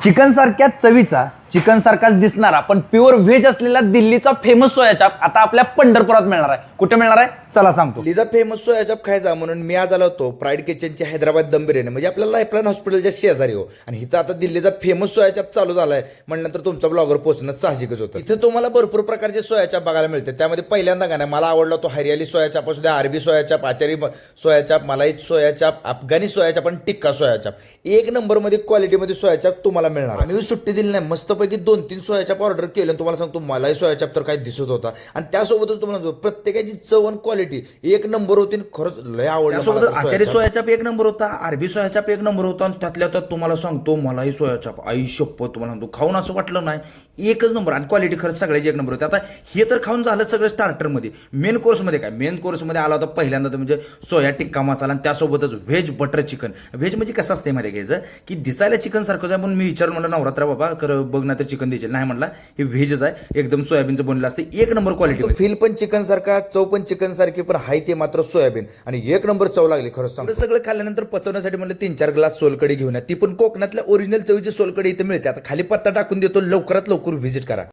Chicken सारख्या चवीचा, chicken सारखाच दिसणारा पण प्युअर व्हेज असलेला दिल्लीचा फेमस सोया चाप आता आपल्या पंढरपुरात मिळणार आहे. कुठे मिळणार आहे चला सांगतो. दिल्लीचा फेमस सोया चाप खायचा म्हणून मी आज आलो होतो प्राईड किचनची हैदराबाद दम बिर्याणी, म्हणजे आपल्या लाईफलाईन हॉस्पिटलच्या शेजारी हो. आणि इथं आता दिल्लीचा फेमस सोया चाप चालू झालाय म्हणल्यानंतर तुमचा ब्लॉगर पोहोचणं साहजिकच होतं. इथं तुम्हाला भरपूर प्रकारचे सोया चाप बघायला मिळते. त्यामध्ये पहिल्यांदा का नाही मला आवडला तो हरियाली सोया चाप असू द्या, अरबी सोया चाप, आचारी सोया चाप, मलाई सोया चाप, अफगाणी सोया चाप आणि टिक्का सोया चाप. एक नंबरमध्ये क्वालिटीमध्ये सोया चाप तुम्हाला मिळणार. आम्ही सुट्टी दिली नाही, मस्तपैकी 2-3 सोया चाप ऑर्डर केलं आणि तुम्हाला सांगतो मलाई सोया चाप तर काय दिसत होता. आणि त्यासोबतच तुम्हाला सांगतो प्रत्येकाची चव आणि क्वालिटी एक नंबर होती. खरंच लय आवडलं. त्यासोबत आचारी सोया चाप एक नंबर होता, अरबी सोया चाप एक नंबर होता आणि त्यातल्या त्यात तुम्हाला सांगतो मलाई सोया चाप आई शप्पथ तुम्हाला सांगतो खाऊन असं वाटलं नाही एकच नंबर. आणि क्वालिटी खरंच सगळ्याची एक नंबर होती. आता हे तर खाऊन झालं सगळं स्टार्टरमध्ये. मेन कोर्समध्ये काय, मेन कोर्समध्ये आला होता पहिल्यांदा तर म्हणजे सोया टिक्का मसाला आणि त्यासोबतच व्हेज बटर चिकन. व्हेज म्हणजे कसं असते माहिती घ्यायचं की दिसायला चिकन सारखंच आहे, पण मी विचारून म्हणलं नवरात्रा बाबा खरं बघ ना तर चिकन द्यायचे नाही, म्हणला हे व्हेजच आहे, एकदम सोयाबीनचं बनलेलं असते एक नंबर क्वालिटी. फील पण चिकन सारखा, चव पण चिकन सारखी, पण हाय ते मात्र सोयाबीन आणि एक नंबर चव लागली. खरंच सांगतो सगळं खाल्ल्यानंतर पचवण्यासाठी म्हणलं 3-4 ग्लास सोलकढी घेऊन या. ती पण कोकणातल्या ओरिजिनल चवीची सोलकढी इथे मिळते. आता खाली पत्ता टाकून देतो, लवकरात लवकर व्हिजिट करा.